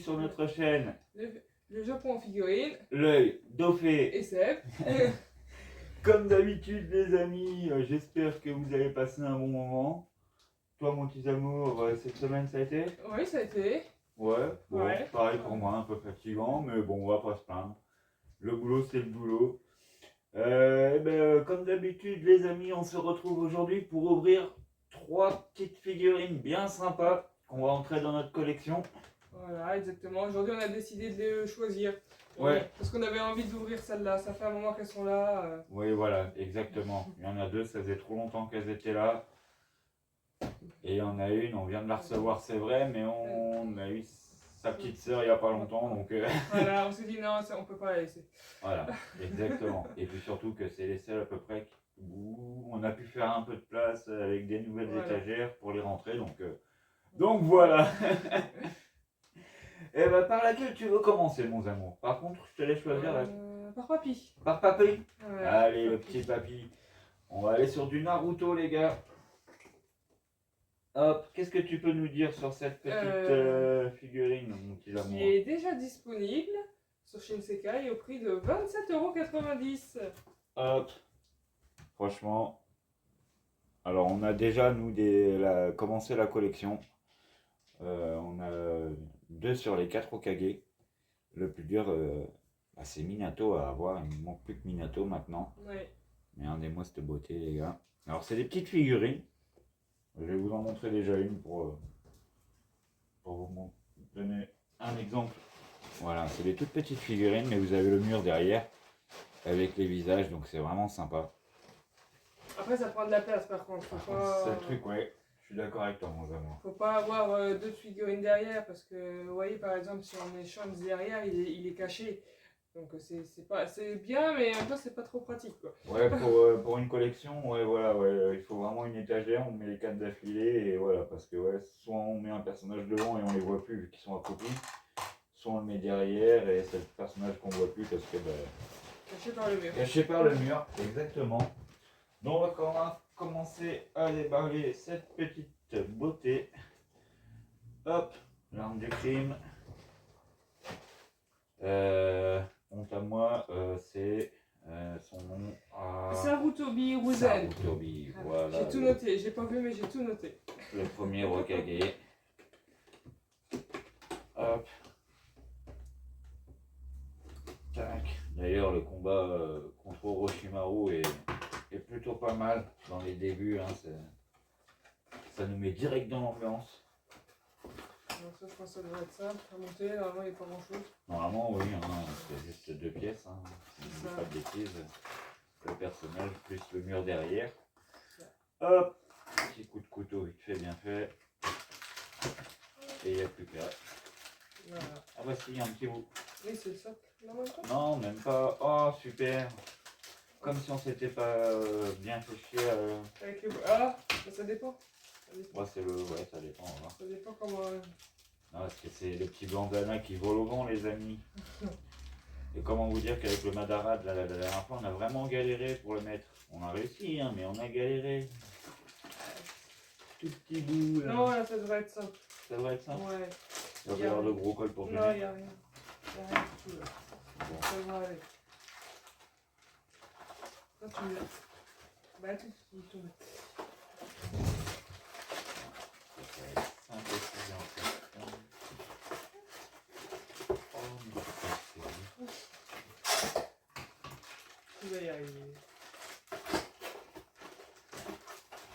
sur notre chaîne. Le Japon en figurine. L'œil, Dauphin. Et Seb. Comme d'habitude les amis, j'espère que vous avez passé un bon moment. Toi mon petit amour, cette semaine ça a été? Oui, ça a été. Ouais, bon, Ouais. pareil pour moi, un peu fatigant, mais bon, on va pas se plaindre. Le boulot c'est le boulot. Comme d'habitude les amis, on se retrouve aujourd'hui pour ouvrir 3 petites figurines bien sympas qu'on va entrer dans notre collection. Voilà, exactement. Aujourd'hui, on a décidé de les choisir. Ouais. Parce qu'on avait envie d'ouvrir celle-là. Ça fait un moment qu'elles sont là. Oui, voilà, exactement. Il y en a deux, ça faisait trop longtemps qu'elles étaient là. Et il y en a une, on vient de la recevoir, c'est vrai, mais on a eu sa petite sœur il n'y a pas longtemps, donc... Voilà, on s'est dit non, ça, on peut pas la laisser. Voilà, exactement. Et puis surtout que c'est les seules à peu près où on a pu faire un peu de place avec des nouvelles étagères pour les rentrer, donc voilà. Et par laquelle tu veux commencer, mon amour? Par contre, je te laisse choisir la... Par papy. Par papy? Ouais, allez, le petit papy. On va aller sur du Naruto, les gars. Hop, qu'est-ce que tu peux nous dire sur cette petite figurine, mon petit amour? Qui est déjà disponible sur Shinsekai au prix de 27,90 €. Hop, franchement. Alors, on a déjà, nous, commencé la collection. On a 2 sur les 4 Hokage. Le plus dur, c'est Minato à avoir. Il ne manque plus que Minato maintenant. Ouais. Mais un des mots, cette beauté, les gars. Alors, c'est des petites figurines. Je vais vous en montrer déjà une pour vous donner un exemple. Voilà, c'est des toutes petites figurines, mais vous avez le mur derrière avec les visages, donc c'est vraiment sympa. Après, ça prend de la place par contre. C'est le truc, ouais. Je suis d'accord avec toi, mon amour. Faut pas avoir 2 figurines derrière parce que, vous voyez, par exemple, si on met Shanks derrière, il est caché. Donc c'est bien, mais en même temps, c'est pas trop pratique, quoi. Ouais, pour une collection, ouais, voilà, ouais, il faut vraiment une étagère, on met les 4 d'affilée, et voilà, parce que ouais, soit on met un personnage devant et on les voit plus vu qu'ils sont accroupis, soit on le met derrière et c'est le personnage qu'on voit plus parce que... caché par le mur. Caché par le mur, exactement. Donc on va commencer à déballer cette petite beauté. Hop, l'arme du crime. Honte à moi, c'est son nom à... Sarutobi Ruzen. Sarutobi, voilà. J'ai tout noté, j'ai pas vu mais j'ai tout noté. Le premier Hokage. Hop. Tac. D'ailleurs, le combat contre Orochimaru est plutôt pas mal dans les débuts. Hein, ça nous met direct dans l'ambiance. Alors ça, je pense que ça devrait être simple à monter. Normalement, il n'y a pas grand chose. Normalement, oui, hein, c'est juste 2 pièces. Hein, si je ne dis pas de bêtises. Le personnage plus le mur derrière. Hop. Petit coup de couteau vite fait, bien fait. Et il n'y a plus qu'à. Voilà. Ah bah si, il y a un petit bout. Oui, c'est ça. Non, même pas. Oh, super. Comme si on s'était pas bien fait chier. Avec les... Ah, ça dépend. Ouais, ouais, ça dépend. Voilà. Ça dépend comment... Non, parce que c'est le petit bandana qui vole au vent, les amis. Et comment vous dire qu'avec le Madara de la dernière fois, on a vraiment galéré pour le mettre. On a réussi, hein, mais on a galéré. Tout petit bout. Là. Non, là, ça devrait être simple. Ça devrait être simple. Ouais. Il va y avoir de gros cols pour tenir. Non, il n'y a rien. Il n'y a rien du tout là. Bon. Ça devrait aller. Ça, tu me laisses. Bah, tu tournes. Tu vas y arriver.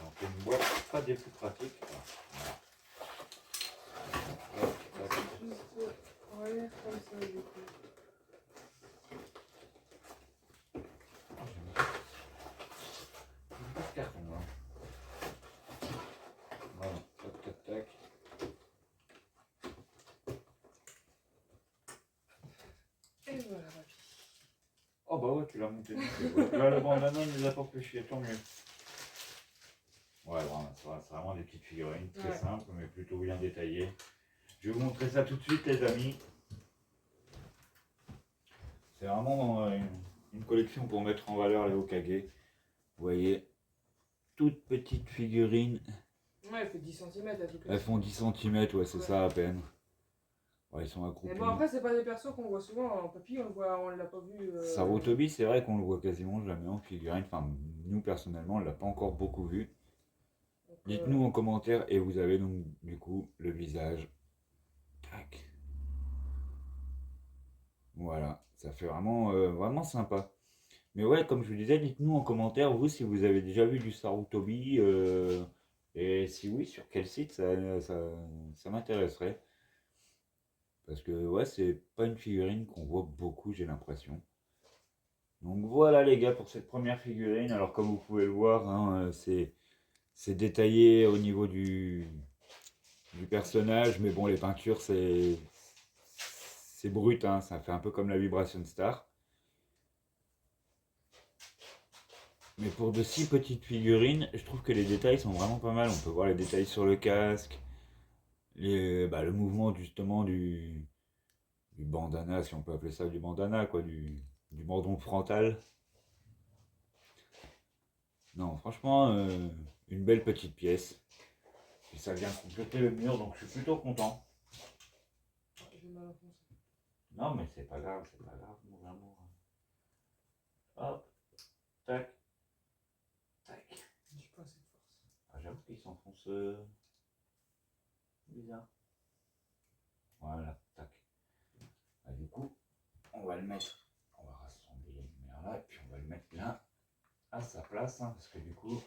Donc une boîte pas des plus pratiques. Juste, ouais, comme ça du coup. Pas de carton là. Voilà, tac tac tac. Et voilà. Oh bah ouais, tu l'as monté. Là le bandana ne les a pas fait chier, tant mieux. Ouais, vraiment, c'est vraiment des petites figurines très simples, mais plutôt bien détaillées. Je vais vous montrer ça tout de suite, les amis. C'est vraiment une collection pour mettre en valeur les Hokage. Vous voyez, toutes petites figurines. Ouais, elle fait 10 cm à tout cas. Elles font 10 cm, ouais, c'est ça à peine. Ouais, ils sont accroupis. Mais bon, après, c'est pas des persos qu'on voit souvent. En papy, on l'a pas vu. Sarutobi, c'est vrai qu'on le voit quasiment jamais en figurine. Enfin, nous personnellement, on l'a pas encore beaucoup vu. Donc, Dites-nous en commentaire et vous avez donc du coup le visage. Tac. Voilà, ça fait vraiment, vraiment sympa. Mais ouais, comme je vous disais, dites-nous en commentaire, vous, si vous avez déjà vu du Sarutobi, et si oui, sur quel site, ça m'intéresserait. Parce que ouais, c'est pas une figurine qu'on voit beaucoup, j'ai l'impression. Donc voilà les gars pour cette première figurine. Alors comme vous pouvez le voir, hein, c'est détaillé au niveau du personnage, mais bon, les peintures, c'est brut, hein, ça fait un peu comme la Vibration Star. Mais pour de si petites figurines, je trouve que les détails sont vraiment pas mal. On peut voir les détails sur le casque, le mouvement justement du bandana, si on peut appeler ça du bandana, quoi, du bandeau frontal. Non, franchement, une belle petite pièce. Et ça vient compléter le mur, donc je suis plutôt content. j'ai mal enfoncé. Non, mais c'est pas grave, mon amour. Hop, tac, tac. J'ai pas assez de force. Ah, j'avoue qu'il s'enfonce bizarre. Voilà, tac. Ah, du coup, on va le mettre, on va rassembler les lumières là, et puis on va le mettre là, à sa place, hein, parce que du coup,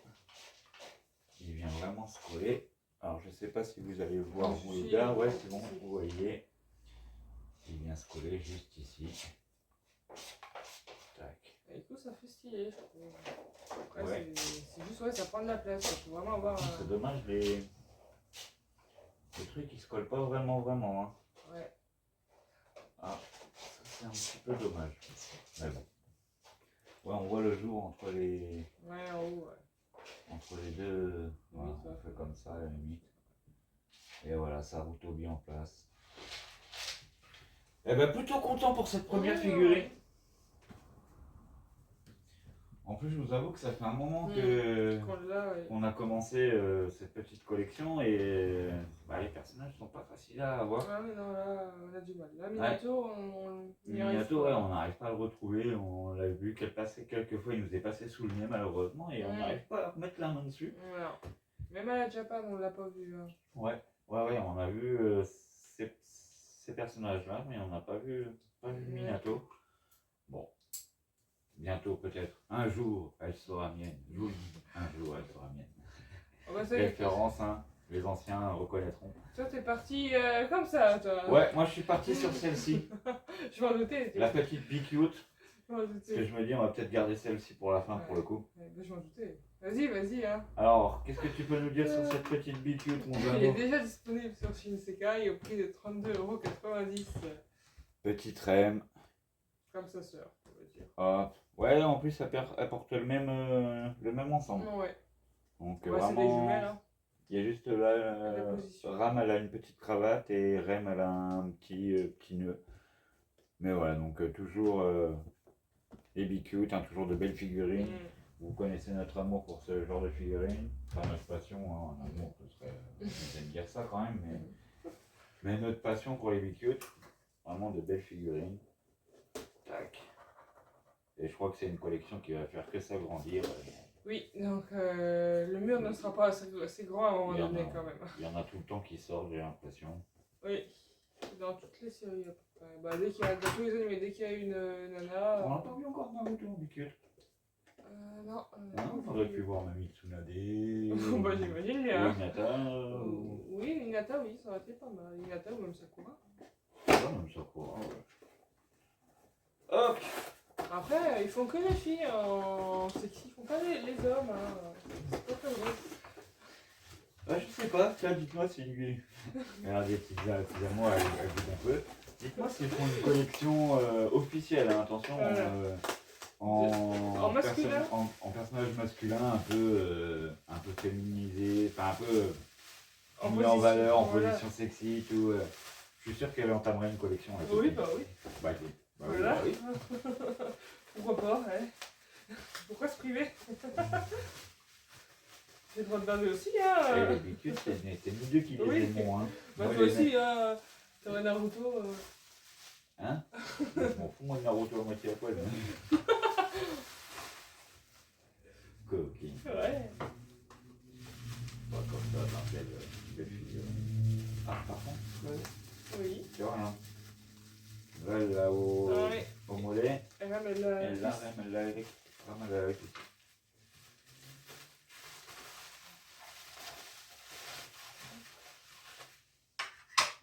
il vient vraiment se coller. Alors, je sais pas si vous allez le voir, vous les gars, ouais, c'est bon, vous voyez. Il vient se coller juste ici. Tac. Et du coup, ça fait stylé, je trouve. Après, Ouais. c'est juste, ouais, ça prend de la place. Il faut vraiment avoir. C'est dommage, les trucs ils se collent pas vraiment, hein. Ouais. Ah, ça c'est un petit peu dommage. Mais bon. Ouais, on voit le jour entre les. Ouais, en haut, ouais. Entre les deux. Voilà, Oui, on fait comme ça à la limite. Et voilà, Sarutobi en place. Eh ben plutôt content pour cette première figurine. En plus, je vous avoue que ça fait un moment qu'on a commencé cette petite collection et les personnages sont pas faciles à avoir. Ah mais non, là, on a du mal. Là, Minato, Minato, ouais, on n'arrive pas à le retrouver. On l'a vu qu'elle passait quelques fois, il nous est passé sous le nez malheureusement et on n'arrive pas à remettre la main dessus. Voilà. Même à la Japan, on l'a pas vu. Hein. Ouais, on a vu ces personnages-là, mais on n'a pas vu Minato. Bon. Bientôt peut-être. Un jour, elle sera mienne. Un jour, elle sera mienne. Oh bah, Référence, hein. Les anciens reconnaîtront. Toi, t'es parti comme ça, toi. Ouais, moi je suis parti sur celle-ci. Je m'en doutais. La petite Be Cute. Je m'en doutais. Parce que je me dis, on va peut-être garder celle-ci pour la fin, pour le coup. Ouais, bah, je m'en doutais. Vas-y, hein. Alors, qu'est-ce que tu peux nous dire sur cette petite Be Cute, mon Il est amour? déjà disponible sur Shinsekai au prix de 32,90 €. Petite Rem. Comme sa sœur, on va dire. Hop. Ouais, en plus, elle porte le même ensemble. Ouais. Donc, Ouais, vraiment. c'est des jumelles, hein. Il y a juste là, La position. Ram elle a une petite cravate et Rem elle a un petit nœud. Mais voilà, donc toujours des Be Cute, hein, toujours de belles figurines. Vous connaissez notre amour pour ce genre de figurines. Enfin, notre passion, hein, un amour, ce serait. J'aime dire ça quand même, mais notre passion pour les Be Cute. Vraiment de belles figurines. Tac. Et je crois que c'est une collection qui va faire que s'agrandir. Oui, donc le mur ne sera pas assez grand à un moment donné quand même. Il y en a tout le temps qui sortent, j'ai l'impression. Oui, dans toutes les séries à peu près. Bah, dans tous les animés, dès qu'il y a une nana. On n'a pas vu encore Naruto en Be Cute. Non. On aurait pu voir même Mitsunade. Bah, j'imagine bien. Ou Hinata. Oui, Hinata, oui, ça aurait été pas mal. Hinata ou même Sakura. Ouais, même Sakura, ouais. Hop! Après, ils font que les filles en sexy, ils font pas les hommes. Hein. C'est pas comme eux. Bah, je sais pas, tiens, dites-moi si. Regardez, excusez-moi, elle bouge un peu. Dites-moi s'ils font une collection officielle, hein, attention. En masculin en personnage masculin, un peu féminisé, enfin un peu mis en valeur, en position sexy et tout. Je suis sûr qu'elle entamerait une collection. Oui, bah oui. Bah, voilà. Oui. Pourquoi pas, hein. Pourquoi se priver? J'ai le droit de bander aussi, hein. Et les Be Cute, c'est nous deux qui les aimons, hein. Bah, toi aussi, T'aurais Naruto. Hein? Je m'en fous, moi, de Naruto à moitié à poil. Coquine. Ouais. Pas comme ça, belle figure. Ah, par contre, Oui. c'est rien. Là, au mollet, Elle ramène elle l'a avec. Ramène avec.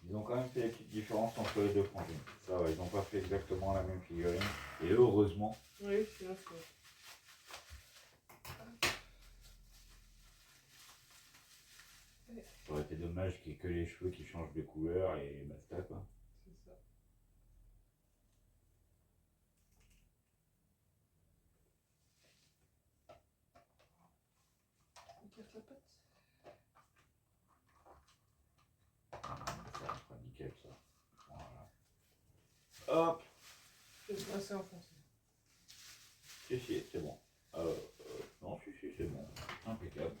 Ils ont quand même fait des petites différences entre les deux frangines. Ça va, ils n'ont pas fait exactement la même figurine. Et heureusement. Oui, sinon c'est. Ça aurait été dommage qu'il n'y ait que les cheveux qui changent de couleur et basta quoi. C'est ça. Écarte la patte. Ça sera nickel ça. Voilà. Hop. C'est assez enfoncé. Si, c'est bon. Non, si, c'est bon. Impeccable.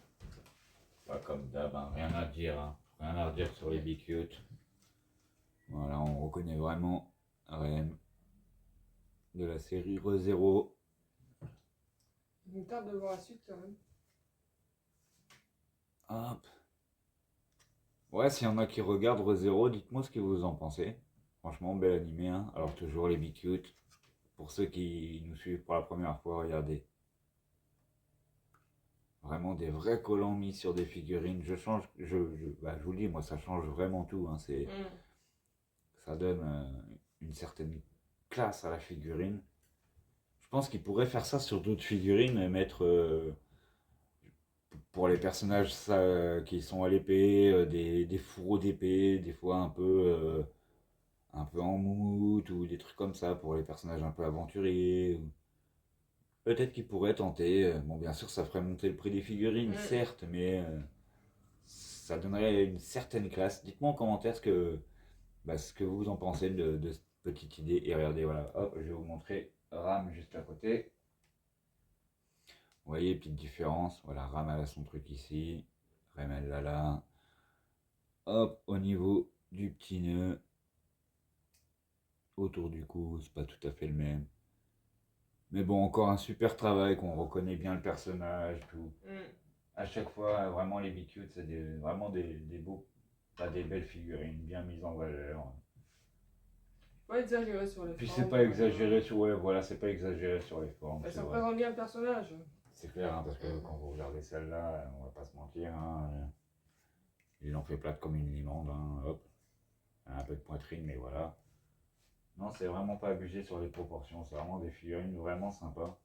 Pas comme d'hab, hein. Rien à dire. Hein. Rien à redire sur les Bicute. Voilà, on reconnaît vraiment Rem de la série ReZero. Il me tarde de voir la suite quand même. Hop. Ouais, s'il y en a qui regardent ReZero, dites-moi ce que vous en pensez. Franchement, bel animé. Hein. Alors, toujours les Bicute. Pour ceux qui nous suivent pour la première fois, regardez. Vraiment des vrais collants mis sur des figurines. Je vous le dis, moi ça change vraiment tout. Hein. Ça donne une certaine classe à la figurine. Je pense qu'ils pourraient faire ça sur d'autres figurines et mettre pour les personnages qui sont à l'épée des fourreaux d'épée, des fois un peu en moumoute ou des trucs comme ça pour les personnages un peu aventuriers. Peut-être qu'ils pourraient tenter. Bon, bien sûr, ça ferait monter le prix des figurines, certes, mais ça donnerait une certaine classe. Dites-moi en commentaire ce que vous en pensez de cette petite idée. Et regardez, voilà, hop, je vais vous montrer Ram juste à côté. Vous voyez, petite différence. Voilà, Ram elle a son truc ici. Rem elle l'a là. Hop, au niveau du petit nœud. Autour du cou, c'est pas tout à fait le même. Mais bon, encore un super travail, qu'on reconnaît bien le personnage, tout. À chaque fois, vraiment les Bicute, c'est vraiment des beaux, pas des belles figurines, bien mises en valeur. Pas exagéré sur les Puis formes. c'est pas exagéré sur, ouais, voilà, c'est pas exagéré sur les formes. Ça représente bien le personnage. C'est clair, hein, parce que quand vous regardez celle-là, on va pas se mentir, hein, ils l'ont fait plate comme une limande, hein, hop. Un peu de poitrine, mais voilà. Non, c'est vraiment pas abusé sur les proportions, c'est vraiment des figurines vraiment sympas.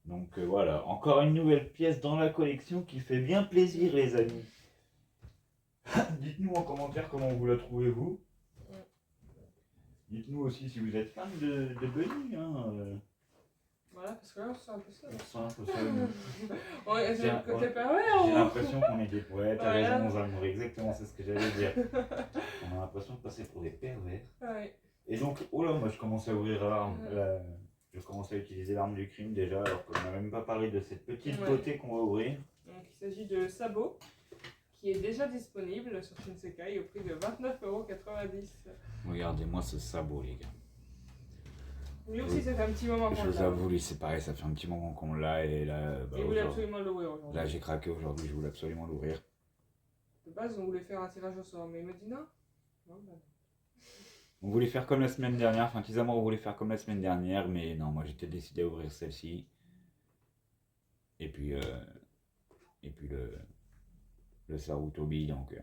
Donc voilà, encore une nouvelle pièce dans la collection qui fait bien plaisir les amis. Dites-nous en commentaire comment vous la trouvez vous. Dites-nous aussi si vous êtes fan de Bunny. Hein. Voilà, parce que là on se sent un peu seul. On se sent un peu seul. C'est le côté pervers. J'ai l'impression qu'on est des poètes, t'as Voilà. raison mon amour, exactement c'est ce que j'allais dire. On a l'impression de passer pour des pervers. Ouais. Et donc, oh là, moi je commence à ouvrir l'arme. Je commence à utiliser l'arme du crime déjà, alors qu'on n'a même pas parlé de cette petite beauté qu'on va ouvrir. Donc il s'agit de Sabot, qui est déjà disponible sur Shinsekai au prix de 29,90 €. Regardez-moi ce sabot les gars. Lui aussi ça fait un petit moment qu'on Je l'a. vous avoue, lui c'est pareil, ça fait un petit moment qu'on l'a et là... Bah, il voulait absolument l'ouvrir aujourd'hui. Là j'ai craqué aujourd'hui, je voulais absolument l'ouvrir. De base on voulait faire un tirage au sort, mais il m'a dit non. Non, bah. On voulait faire comme la semaine dernière, enfin Tizamor voulait faire comme la semaine dernière, mais non, moi j'étais décidé à ouvrir celle-ci. Et puis le Sarutobi, donc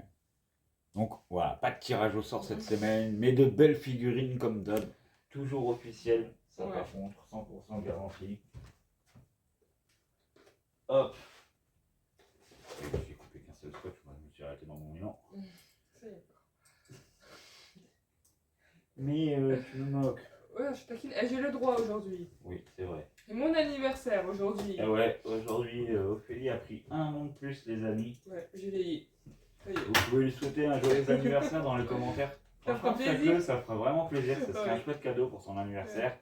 voilà, pas de tirage au sort cette semaine, mais de belles figurines comme d'hab, toujours officielles, ça par contre, 100% garantie. Hop. J'ai coupé qu'un seul scotch, moi je me suis arrêté dans mon élan. Ça y est. Mais tu me moques. Ouais, je taquine. J'ai le droit aujourd'hui. Oui, c'est vrai. C'est mon anniversaire aujourd'hui. Et ouais, aujourd'hui, Ophélie a pris un an de plus, les amis. Ouais, j'ai vieilli. Ça y est. Vous pouvez lui souhaiter un joyeux anniversaire dans les commentaires. Ça fera Franchement, plaisir. ça fera vraiment plaisir. Ça serait un chouette cadeau pour son anniversaire.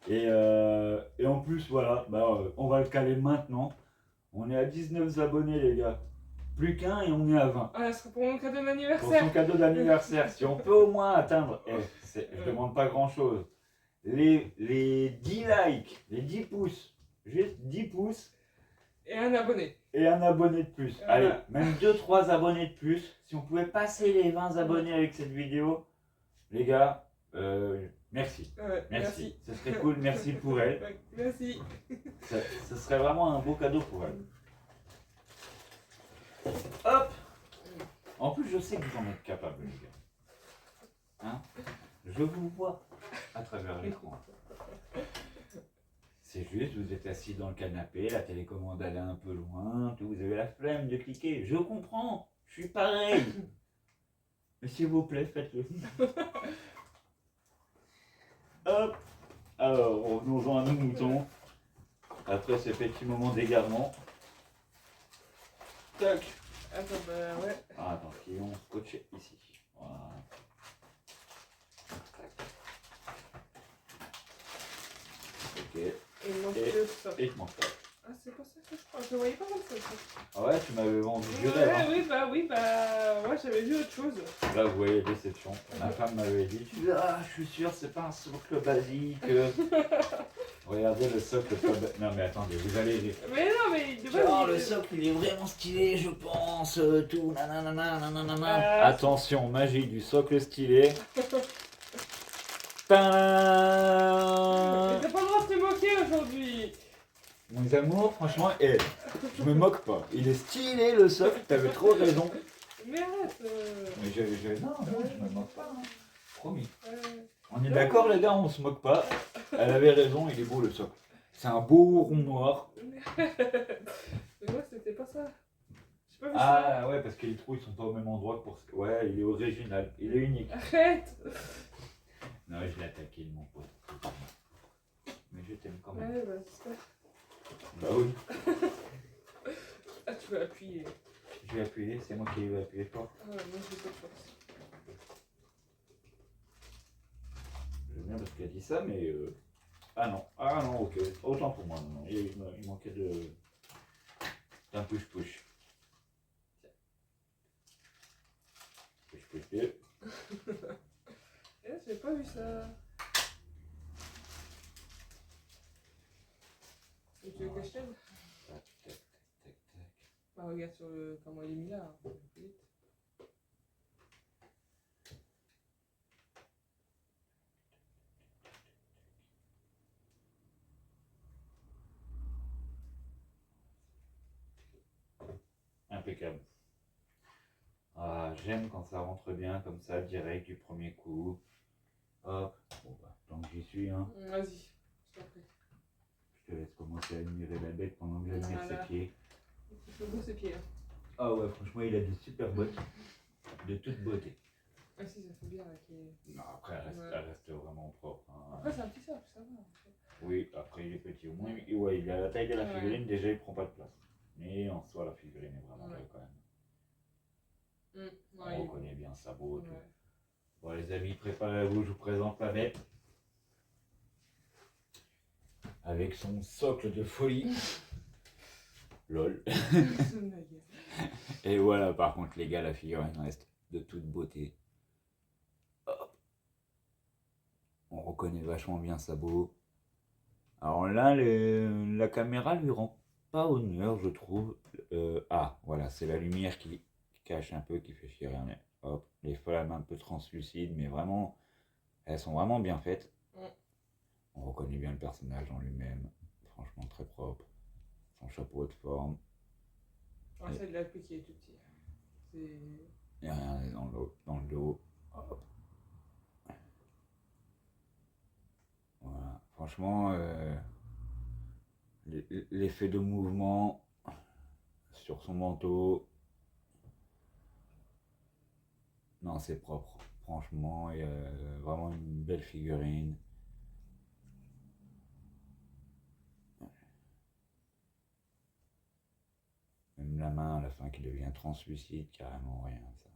Et en plus, voilà, on va le caler maintenant. On est à 19 abonnés, les gars. Plus qu'un et on est à 20. Ah, ça serait pour mon cadeau Pour d'anniversaire. son cadeau d'anniversaire. Si on peut au moins atteindre, je demande pas grand chose, les 10 likes, les 10 pouces, juste 10 pouces Et un abonné. et un abonné de plus. Voilà. Allez, même 2-3 abonnés de plus. Si on pouvait passer les 20 abonnés avec cette vidéo, les gars, merci. Ouais, Merci. Ce serait cool, merci pour elle. Ouais, merci. Ce serait vraiment un beau cadeau pour elle. Hop. En plus, je sais que vous en êtes capables, les gars. Hein? Je vous vois à travers l'écran. C'est juste, vous êtes assis dans le canapé, la télécommande elle est un peu loin, tout, vous avez la flemme de cliquer. Je comprends, je suis pareil. Mais s'il vous plaît, faites-le. Hop. Alors, revenons-en à nos moutons. Après ces petits moments d'égarement. Tac. Attends, bah ouais. Ah, attends, ils vont scotcher ici. Voilà. Ok. Et il manque Et- le socle. Et je mange pas. Ah, c'est pas ça que je crois. Je le voyais pas comme ça. Ah ouais, tu m'avais vendu du rêve. Hein. Oui, bah, ouais, j'avais vu autre chose. Là, vous voyez, déception. Ma femme m'avait dit, je suis sûr, c'est pas un socle basique. Regardez le socle pas basique. Non, mais attendez, vous allez rire. Mais non, mais de base, Genre, il- le socle, il est vraiment stylé, je pense. Tout, nanana, nanana. Ah. Attention, magie du socle stylé. Tadam. Mais t'as pas le droit de te moquer aujourd'hui. Mon amour, franchement, je me moque pas. Il est stylé le socle, t'avais trop raison. Mais arrête. Mais non, je me moque pas. Hein. Promis. Euh, On est d'accord, les gars, on se moque pas. Elle avait raison, il est beau le socle. C'est un beau rond noir. Mais moi, c'était pas ça. J'ai pas vu ça. Ah ouais, parce que les trous ils sont pas au même endroit que pour. Ouais, il est original, il est unique. Arrête. Non, je l'ai attaqué, mon pote. Mais je t'aime quand même. Ouais, bah, c'est ça. Bah oui. Ah, tu veux appuyer. Je vais appuyer, c'est moi qui vais appuyer fort. Ah, ouais, moi, j'ai pas de force. J'aime bien parce qu'elle dit ça, mais. Ah non, ok. Autant pour moi, non. Il manquait d'un push-push. Push-push 2. Eh, j'ai pas vu ça. Et tu veux que je t'aide? Tac, tac, tac, tac, tac. Bah, regarde sur le... comment il est mis là. Hein. Vite. Impeccable. Ah, j'aime quand ça rentre bien comme ça, direct du premier coup. Hop. Bon bah, tant que j'y suis, hein. Vas-y, je t'en prie. Je te laisse commencer à admirer la bête pendant que j'admire Voilà. ses pieds. Il faut beau ses pieds. Hein. Ah ouais, franchement, il a des super bottes. De toute beauté. Ah si, ça fait bien avec les... Non, après, elle reste vraiment propre. Hein. Après, c'est un petit socle, ça va. En fait. Oui, après, il est petit. Au moins, ouais, il a la taille de la Ouais. figurine, déjà, il prend pas de place. Mais en soi, la figurine est vraiment Ouais. belle quand même. Ouais, On reconnaît bien sa beau. Tout. ouais. Bon, les amis, préparez-vous, je vous présente la bête. Avec son socle de folie. Lol. Et voilà, par contre, les gars, la figurine reste de toute beauté. Hop. On reconnaît vachement bien sa beau. Alors là, la caméra lui rend pas honneur, je trouve. Ah, voilà, c'est la lumière qui cache un peu, qui fait chier. Hop, les flammes un peu translucides, mais vraiment, elles sont vraiment bien faites. Ouais. On reconnaît bien le personnage en lui-même. Franchement, très propre. Son chapeau de forme. Ah, c'est de la pluie qui est tout petit. C'est... Il n'y a rien dans le dos. Hop. Voilà. Franchement, l'effet de mouvement sur son manteau. Non, c'est propre. Franchement, il y a vraiment une belle figurine. Même la main à la fin qui devient translucide, carrément rien. Ça.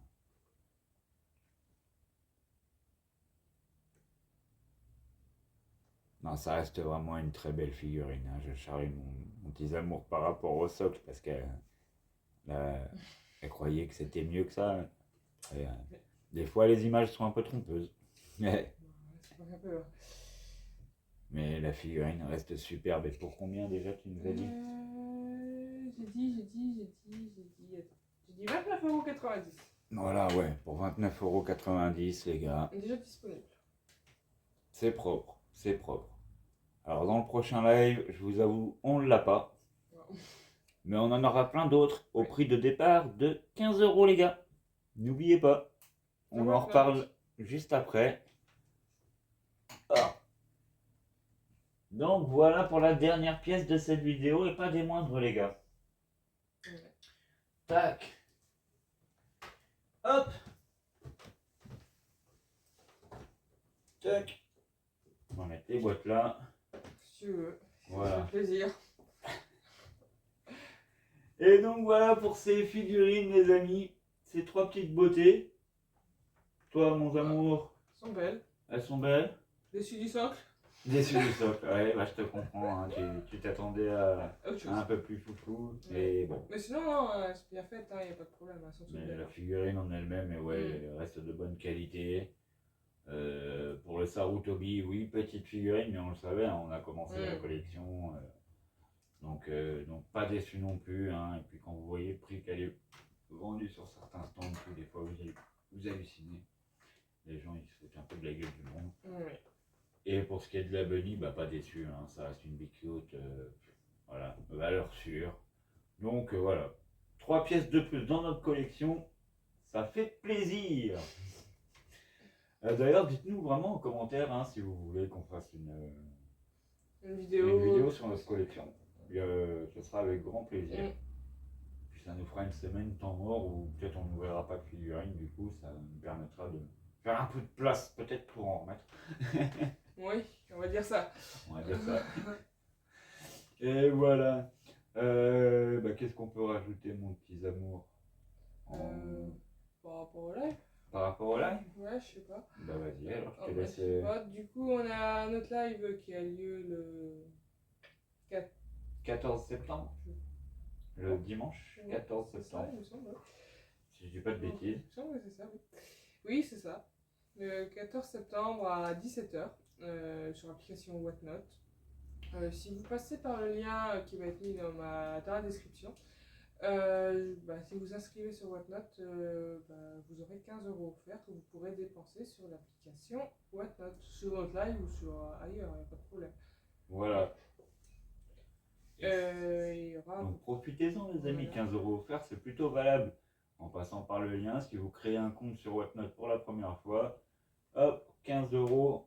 Non, ça reste vraiment une très belle figurine. Hein. Je charrie mon petit amour par rapport au socle parce que là, Elle croyait que c'était mieux que ça. Et, des fois, les images sont un peu trompeuses. Mais, C'est pas un peu. mais la figurine reste superbe. Et pour combien déjà tu nous as dit J'ai dit 29,90 €. Voilà, ouais, pour 29,90 € les gars. Déjà disponible. C'est propre, c'est propre. Alors dans le prochain live, je vous avoue, on ne l'a pas. Mais on en aura plein d'autres au prix de départ de 15 € les gars. N'oubliez pas, on en reparle juste après. Ah. Donc voilà pour la dernière pièce de cette vidéo et pas des moindres les gars. Tac. Hop. Tac. On va mettre les boîtes là. Si tu veux. Voilà. Ça fait plaisir. Et donc voilà pour ces figurines les amis. Ces trois petites beautés. Toi mon amour. Elles sont belles. Elles sont belles. Dessus du socle. Déçu du socle. Ouais, bah, je te comprends. Hein. Tu t'attendais à un peu plus foufou. Et bon. Mais sinon, non, c'est bien fait, il n'y a pas de problème. Elles sont toutes Mais belles. la figurine en elle-même, elle reste de bonne qualité. Pour le Sarutobi, oui, petite figurine, mais on le savait, hein, on a commencé la collection. Donc pas déçu non plus. Hein. Et puis quand vous voyez le prix qu'elle est vendue sur certains stands, tout, des fois vous hallucinez. Les gens ils se foutent un peu de la gueule du monde. Oui. Et pour ce qui est de la Bunny, bah pas déçu, hein, ça reste une big cute, voilà, valeur sûre. Donc voilà, 3 pièces de plus dans notre collection, ça fait plaisir. D'ailleurs, dites-nous vraiment en commentaire hein, si vous voulez qu'on fasse une vidéo sur notre collection. Ce sera avec grand plaisir. Puis ça nous fera une semaine temps mort où peut-être on n'ouvrira pas de figurines, du coup ça nous permettra de faire un peu de place peut-être pour en remettre. Oui, on va dire ça. On va dire ça. Et voilà. Qu'est-ce qu'on peut rajouter, mon petit amour Par rapport au live. Par rapport au live? Ouais, je sais pas. Bah vas-y, alors je te Je laisse. sais pas. Du coup, on a notre live qui a lieu le 14 septembre. Le dimanche 14 septembre. Il me semble. Si je dis pas de bêtises. Il me semble que c'est ça, oui. Oui, c'est ça. Le 14 septembre à 17 h sur l'application Whatnot. Si vous passez par le lien qui va être mis dans la description, si vous inscrivez sur Whatnot, vous aurez 15 € offerts que vous pourrez dépenser sur l'application Whatnot, sur notre live ou sur ailleurs, il n'y a pas de problème. Voilà. Il y aura... Donc profitez-en les amis, 15 € offerts, c'est plutôt valable. En passant par le lien, si vous créez un compte sur Whatnot pour la première fois, hop, 15 €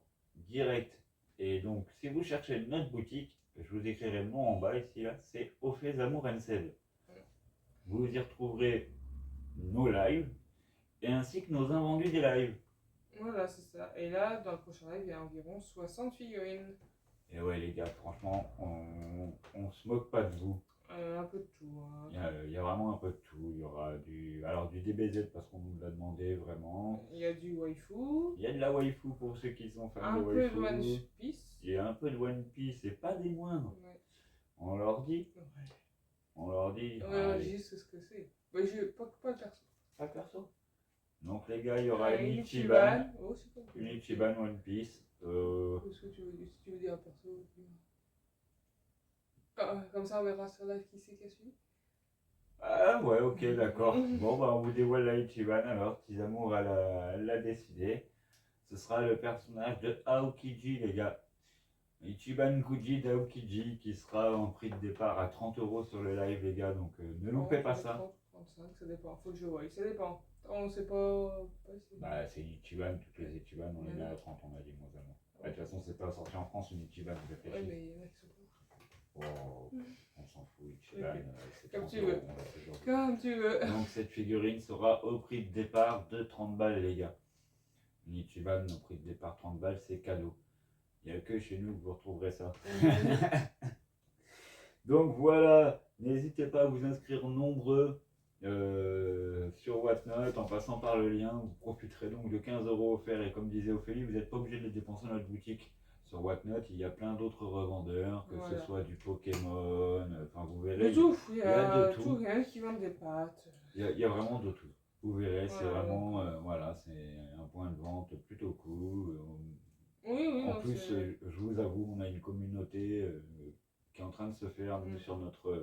direct. Et donc, si vous cherchez notre boutique, je vous écrirai le nom en bas ici, là, c'est Ophé Amour NCD. Vous y retrouverez nos lives et ainsi que nos invendus des lives. Voilà, c'est ça. Et là, dans le prochain live, il y a environ 60 figurines. Et ouais, les gars, franchement, on se moque pas de vous. Un peu de tout. Hein. Il y a vraiment un peu de tout. Il y aura du DBZ parce qu'on nous l'a demandé vraiment. Il y a du waifu. Il y a de la waifu pour ceux qui sont fans de waifu. Un peu de One Piece. Il y a un peu de One Piece et pas des moindres. Ouais. On leur dit. Ouais. On leur dit. On leur dit ce que c'est. Pas le perso. Pas le perso. Donc les gars, il y aura une Ichiban. Une Ichiban One Piece. Qu'est-ce que tu veux dire un perso? Comme ça, on verra sur live qui c'est qui a suivi. Ah ouais, ok, d'accord. Bon, bah on vous dévoile la Ichiban alors. Petits amours, elle l'a décidé. Ce sera le personnage de Aokiji, les gars. Ichiban Kuji d'Aokiji qui sera en prix de départ à 30 € sur le live, les gars. Donc ne loupez pas ça. 30, 35, ça dépend. Faut que je voie. Ça dépend. On sait pas. Bah, c'est Ichiban, toutes les Ichiban, on les met à 30, on a dit, mon amour. De toute façon, c'est pas sorti en France une Ichiban, vous réfléchissez. Ouais, mais il y en a qui sont pas. Oh, on s'en fout, Ichiban, c'est Comme tu veux. Comme tu veux. Donc cette figurine sera au prix de départ de 30 balles, les gars. Une Ichiban au prix de départ 30 balles, c'est cadeau. Il n'y a que chez nous que vous retrouverez ça. Donc voilà, n'hésitez pas à vous inscrire nombreux sur Whatnot en passant par le lien. Vous profiterez donc de 15 € offerts et comme disait Ophélie, vous n'êtes pas obligé de les dépenser dans notre boutique. sur Whatnot, il y a plein d'autres revendeurs, que Voilà. ce soit du Pokémon, enfin vous verrez, De tout, il y a a de tout. tout, rien qui vend des pâtes. il y a vraiment de tout. Vous verrez, c'est Voilà, vraiment, donc, voilà, c'est un point de vente plutôt cool. Oui, oui, En non, plus, c'est. je vous avoue, on a une communauté qui est en train de se faire nous, sur notre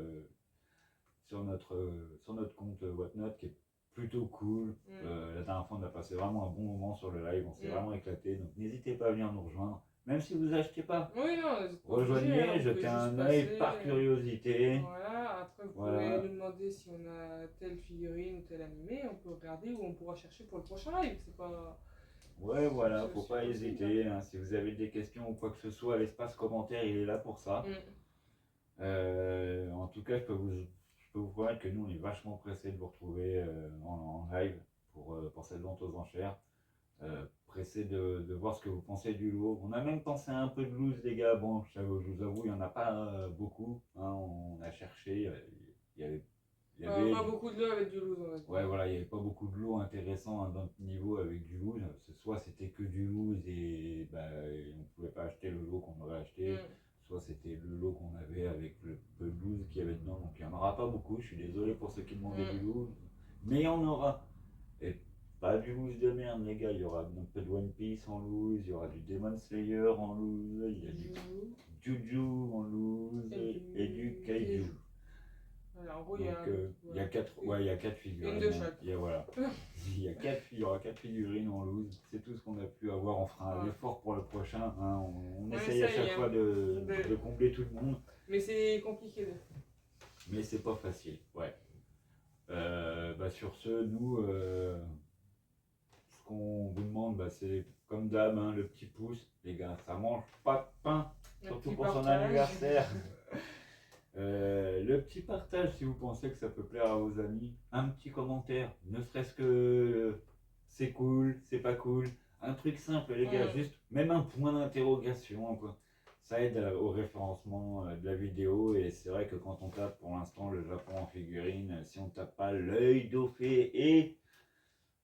compte Whatnot qui est plutôt cool. La dernière fois, on a passé vraiment un bon moment sur le live, on s'est vraiment éclaté. Donc n'hésitez pas à venir nous rejoindre, même si vous achetez pas. Oui, non, vous êtes pas obligé, hein, Rejoignez, vous jetez pouvez un juste œil passer. par curiosité. Voilà, après vous Voilà. pouvez nous demander si on a telle figurine ou tel animé, on peut regarder ou on pourra chercher pour le prochain live, c'est pas. Ouais, voilà, c'est faut aussi pas possible, hésiter. Hein. Si vous avez des questions ou quoi que ce soit, l'espace commentaire, il est là pour ça. En tout cas, je peux vous promettre que nous, on est vachement pressés de vous retrouver en live pour cette vente aux enchères. Pressés de voir ce que vous pensez du lot. On a même pensé à un peu de loose, les gars. Bon, je vous avoue, il n'y en a pas beaucoup. Hein. On a cherché. Il y avait Pas beaucoup de lots avec du loose, on va dire. Ouais, voilà, il n'y avait pas beaucoup de lots intéressants à notre niveau avec du loose. Soit c'était que du loose et bah, on ne pouvait pas acheter le lot qu'on aurait acheté, soit c'était le lot qu'on avait avec le peu de loose qu'il y avait dedans. Donc il n'y en aura pas beaucoup. Je suis désolé pour ceux qui demandaient du loose, mais il y en aura. Et pas du loose de merde, les gars. Il y aura un peu de One Piece en loose, il y aura du Demon Slayer en loose, il y a du Juju en loose et du Kaiju. Alors, en gros, Donc, il y a 4 figurines. Une de chaque. Il y a, voilà. Il y aura 4 figurines en loose. C'est tout ce qu'on a pu avoir. On fera un effort pour le prochain. Hein. On essaye à chaque fois de combler tout le monde. Mais c'est compliqué. Mais c'est pas facile. Ouais. Bah, sur ce, nous, ce qu'on vous demande, bah, c'est comme d'hab, hein, le petit pouce. Les gars, ça mange pas de pain. Surtout pour son anniversaire. Le petit partage si vous pensez que ça peut plaire à vos amis, un petit commentaire, ne serait-ce que c'est cool, c'est pas cool, un truc simple les gars, juste même un point d'interrogation quoi. Ça aide au référencement de la vidéo et c'est vrai que quand on tape pour l'instant le Japon en figurine, si on tape pas l'œil d'Ophé et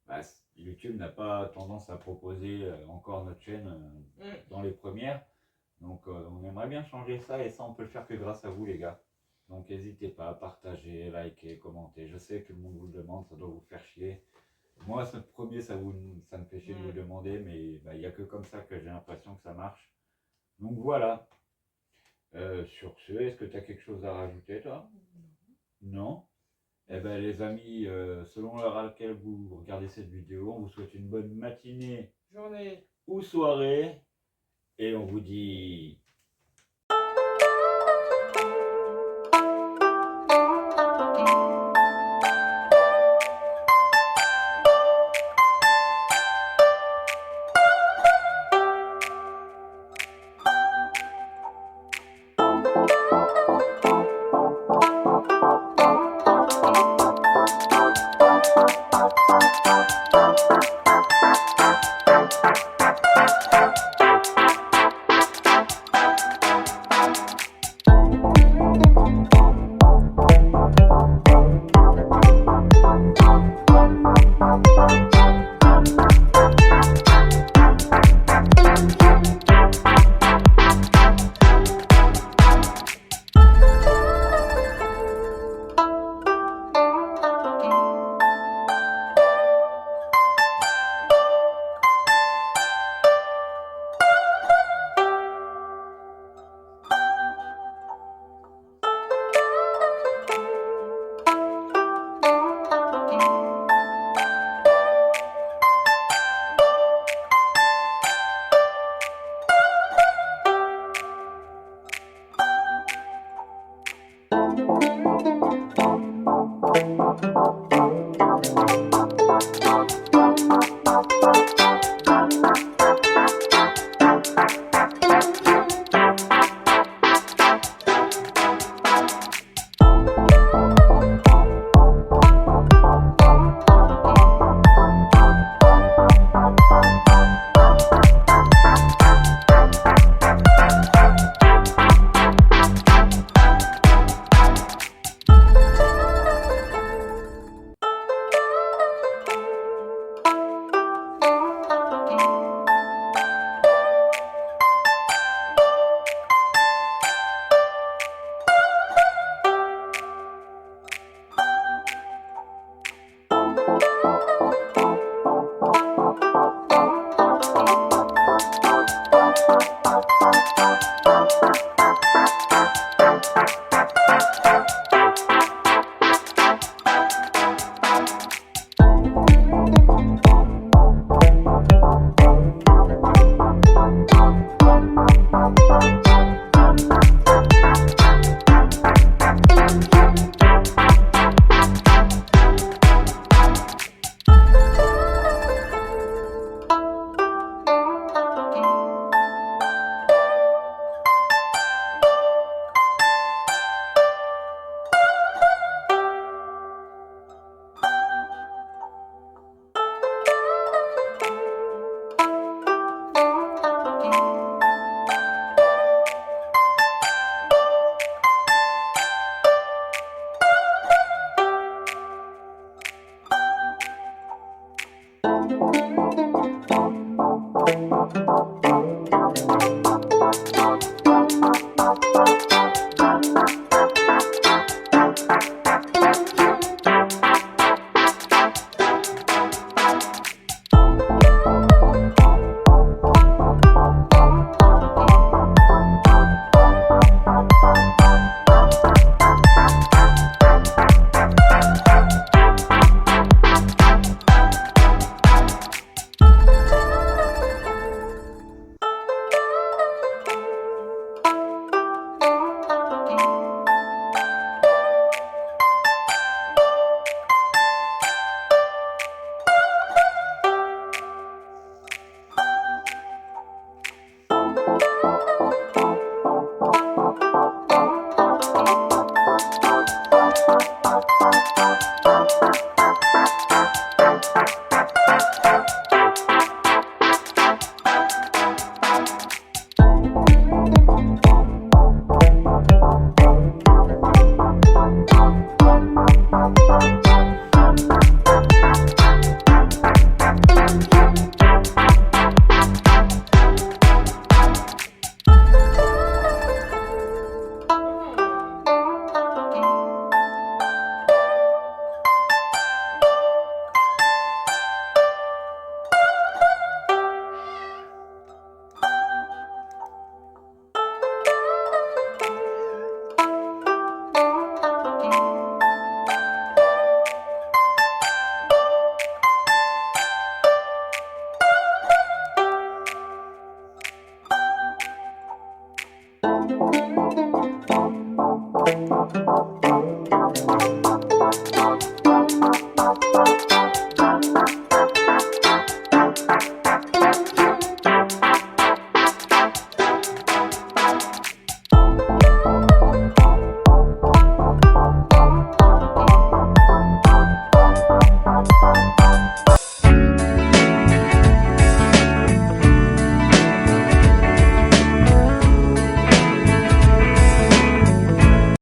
bah, YouTube n'a pas tendance à proposer encore notre chaîne dans les premières. Donc on aimerait bien changer ça et ça on peut le faire que grâce à vous les gars. Donc n'hésitez pas à partager, liker, commenter. Je sais que tout le monde vous le demande, ça doit vous faire chier. Moi ce premier ça me fait chier de vous le demander, mais il n'y a que comme ça que j'ai l'impression que ça marche. Donc voilà. Sur ce, est-ce que tu as quelque chose à rajouter toi? Non? Eh bien les amis, selon l'heure à laquelle vous regardez cette vidéo, on vous souhaite une bonne matinée, journée ou soirée. Et on vous dit